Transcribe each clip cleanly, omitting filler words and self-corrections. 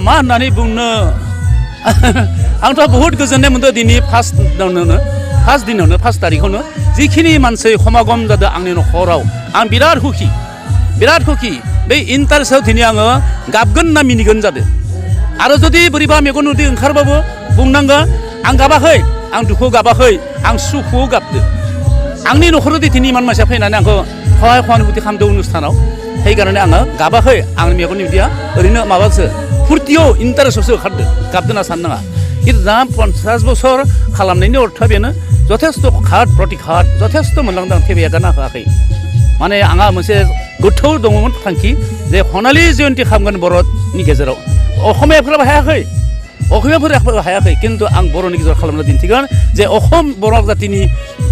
मा होननानै बुंनो आंथ' बहुद गोजोननाय मोनदों दिनै फार्स्ट दिनावनो फार्स्ट तारिखआवनो जिखिनि मानसि समागम जादों आंनि न'खराव आं बिराद हुखि बे इन्टारेस्टआव दिनै आङो गाबगोन ना मिनिगोन जादों आरो जुदि बोरैबा मेगन नुदि ओंखारबाबो बुंनांगौ आं गाबाखै आं दुखुआव गाबाखै आं सुखुआव गाबदों आंनि न'खराव दिनै इमान मानसिया फैनानै आंखौ सहाय सहानुभुति खालामदों अनुष्ठानाव সেইকাৰণে आङो गाबाखै आंनि मेगन नुदिया ओरैनो माबासो फुर्तियाव इन्टारेस्टआवसो ओंखारदों गाबदों होनना साननाङा কিন্তু दा 50 बोसोर खालामनायनि अर्थ बेनो जथेस्थ' घात प्रतिघात जथेस्थ' मोनलांदों थेबेया गाना होआखै माने आंहा मोनसे गोथौ दङमोन थांखि जे सनालि जयन्ती खालामगोन बर'नि गेजेराव असमियाफोराबो हायाखै खिन्थु आं बर'नि गेजेराव खालामना दिन्थिगोन जे असम बर' जातिनि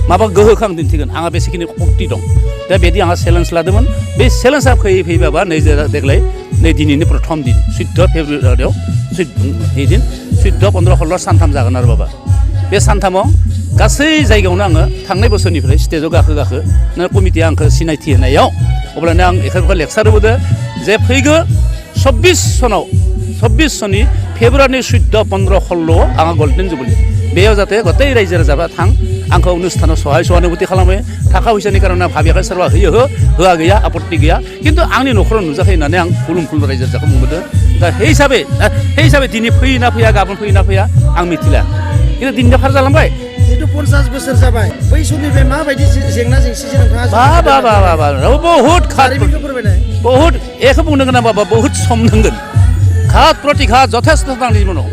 माबा गोहोखौ आं दिन्थिगोन आंहा बेसेखिनि शक्ति दं दा बेदि आंहा चेलेन्ज लादोंमोन बे चेलेन्जआ फैबाबा नै देग्लाय नै दिनैनि प्रथम दिन 14 फेब्रुवारियाव 14 15 16 सानथाम जागोन आरो बाबा बे सानथामाव गासै जायगायावनो आङो थांनाय बोसोरनिफ्राय स्टेजआव गाखो कमिटिया आंखौ सिनायथि होनायाव अब्लानो आं एखौ लेक्सार होबोदों जे फैगौ 24 सननि फेब्रुवारिनि 14 15 16 आंहा गल्डेन जुबली बेयाव जाहाथे गथाय रायजो राजाफ्रा थां आंखौ अनुष्ठानाव सहाय सहानुभुति खालामो थाखा फैसानि कारणे भाबियाखै सोरबा होआ गैया आपत्ति गैया खिन्थु आंनि न'खराव नुजाखै होननानै आं खुलुम रायजो राजाखौ बुंबोदों दा बे हिसाबै दिनै फैयो ना फैया गाबोन फैयो ना फैया आं मिथिला खिन्थु दिनै फार जालांबाय जितु 50 बोसोर जाबाय बै समनिफ्राय माबायदि जेंना जेंसिजों नोंथाङा बहुत एखौ बुंनो गोनां बाबा बहुत सम नांगोन घात प्रतिघात जथेस्थ थांनि जिबनाव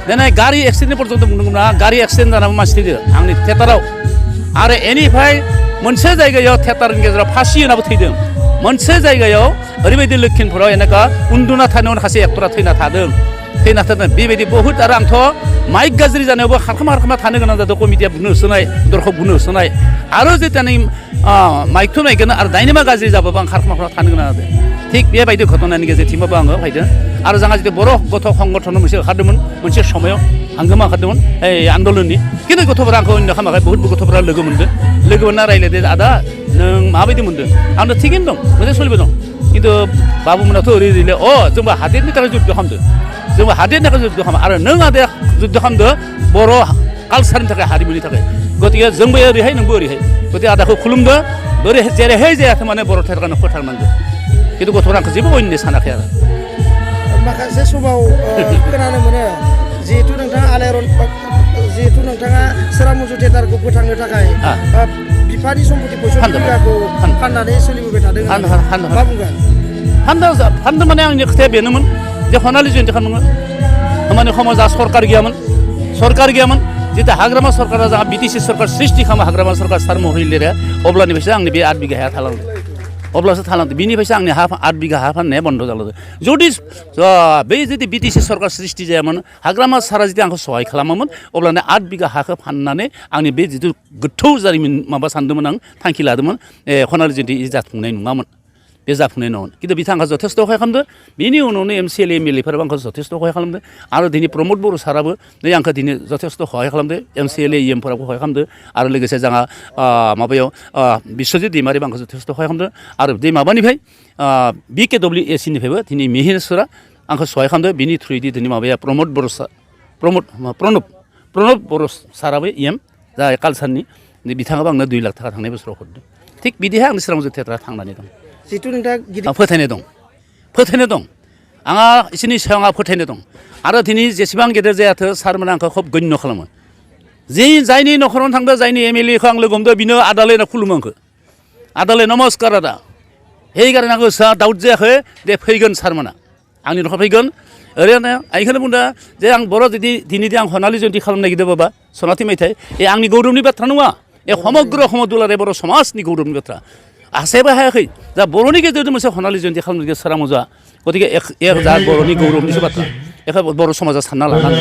दिनै गारि एक्सिडेन्ट पर्यन्त बुंदोंमोन ना गारि एक्सिडेन्ट जानानै मानसि थैदों आंनि थियेटाराव आरो एनिफ्राय मोनसे जायगायाव थियेटारनि गेजेराव फासि होनाबो थैदों मोनसे जायगायाव ओरैबायदि लखिमपुराव এনেকা उन्दुना थानायाव सासे एक्टरा थैना थादों बेबायदि बहुत आरो आंथ' माइक गाज्रि जानायावबो खारखोमा थानो गोनां जादों कमिटिया बुंनो होसोनाय दर्शक बुंनो होसोनाय आरो जेथिया माइकथ' नायगोन आरो डाइनेमा गाज्रि जाबाबो आं खारखोमा थानो गोनां जादों थिग बेबायदि घटनानि गेजेरथिंबाबो आङो फैदों आरो जोंहा जुदि बर' गथ' संगठन मोनसे ओंखारदोंमोन मोनसे समायाव हांगोमा ओंखारदोंमोन आन्दलननि खिन्थु गथ'फोरा आंखौ अন্য खालामाखै बहुत गथ'फोरा लोगो मोनना रायज्लायदो आदा नों माबायदि मोनदों आंथ' थिगैनो दं मोजां सोलिबाय दं खिन्थु बाबुमोनाथ' ओरैनो जोंबो हादोरनि थाखाय जुद्ध खालामदों आरो नों आदाया जुद्ध खालामदो बर' कालसारनि थाखाय हारिमुनि थाखाय गतिके जोंबो ओरैहाय नोंबो ओरैहाय गतिके आदाखौ खुलुमदो जेरैहाय जायाथों माने बर' थियेटारखौ फोथांनांगौ खिन्थु गथ'फोरा आंखौ जेबो अयन्य सानाखै आरो माखासे समाव खोनानो मोनो जिहेतु नोंथाङा सोरामुजु थियेटारखौ फोथांनो थाखाय बिफानि सम्पति 65 बिघाखौ फाननानै सोलिबोबाय थादों मा बुंगोन फानदों माने आंनि खोथाया बेनोमोन जे सनालि जयन्ती खालामोमोन माने समाजा सरकार गैयामोन जेता हाग्रामा सरकारा जोंहा बिटिसि सरकार सृष्टि खालामो हाग्रामा सरकार सार महरै लिरो अब्लानिफ्रायसो आंनि बे 8 बिघा हाया थालांदों बिनिफ्रायसो आंनि 8 बिघा हा फाननाया बन्द जालांदों जुदि जुदि बिटिसि सरकार सृष्टि जायामोन हाग्रामा सारा जुदि आंखौ सहाय खालामामोन अब्लानो 8 बिघा हाखौ फाननानै आंनि बे जिथु गोथौ जारिमिन माबा सानदोंमोन आं थांखि लादोंमोन सनालि जयन्ती जाफुंनाय नङामोन बे जाफुंनाय नङामोन खिन्थु बिथाङा जथेस्थ सहाय खालामदों बिनि उनावनो MCLA MLAफोराबो आंखौ जथेस्थ सहाय खालामदों आरो दिनै प्रमद बर' साराबो आंखौ दिनै जथेस्थ सहाय खालामदों MCLA EMफोराबो सहाय खालामदों आरो लोगोसे जोंहा माबायाव बिश्वजित दैमारिबो आंखौ जथेस्थ सहाय खालामदों आरो बे माबानिफ्राय BKWACनिफ्रायबो दिनै मिहिनेश्वरा आंखौ सहाय खालामदों बिनि थ्रुयै दिनै माबाया प्रणब बर' साराबो EM जा कालसारनि बिथाङाबो आंनो 2 लाख थाखा थांनाय बोसोराव हरदों थिग बिदिहाय आंनि सोरामुजु थियेटारा थांनानै दं जितु नोंथाङा फोथायनाय दं आंहा इसोरनि सायाव आंहा फोथायनाय दं आरो दिनै जेसेबां गेदेर जायाथों सारमोना आंखौ खोब गण्य खालामो जायनि न'खरावनो थांदों जायनि MLAखौ आं लोगो हमदों बिनो आदालै खुलुमो आंखौ आदालै नमस्कार आदा সেইকাৰণে आंखौ गोसोआ दाउट जायाखै दे फैगोन सारमोना आंनि न'खराव फैगोन ओरैनो आइखौनो बुंदों जे आं बर' दिनै आं सनालि जयन्ती खालामनो नागिरदों बाबा सनाथि मायथाइ आंनि गौरबनि बाथ्रा नङा समग्र दुलाराय बर' समाजनि गौरबनि बाथ्रा आसायबो हायाखै दा बर'नि गेजेरजों मोनसे सनालि जयन्ती खालामनो सोरामुजुआ गतिके जा बर'नि गौरबनिसो बाथ्रा बेखौ बर' समाजा सानना लानांगौ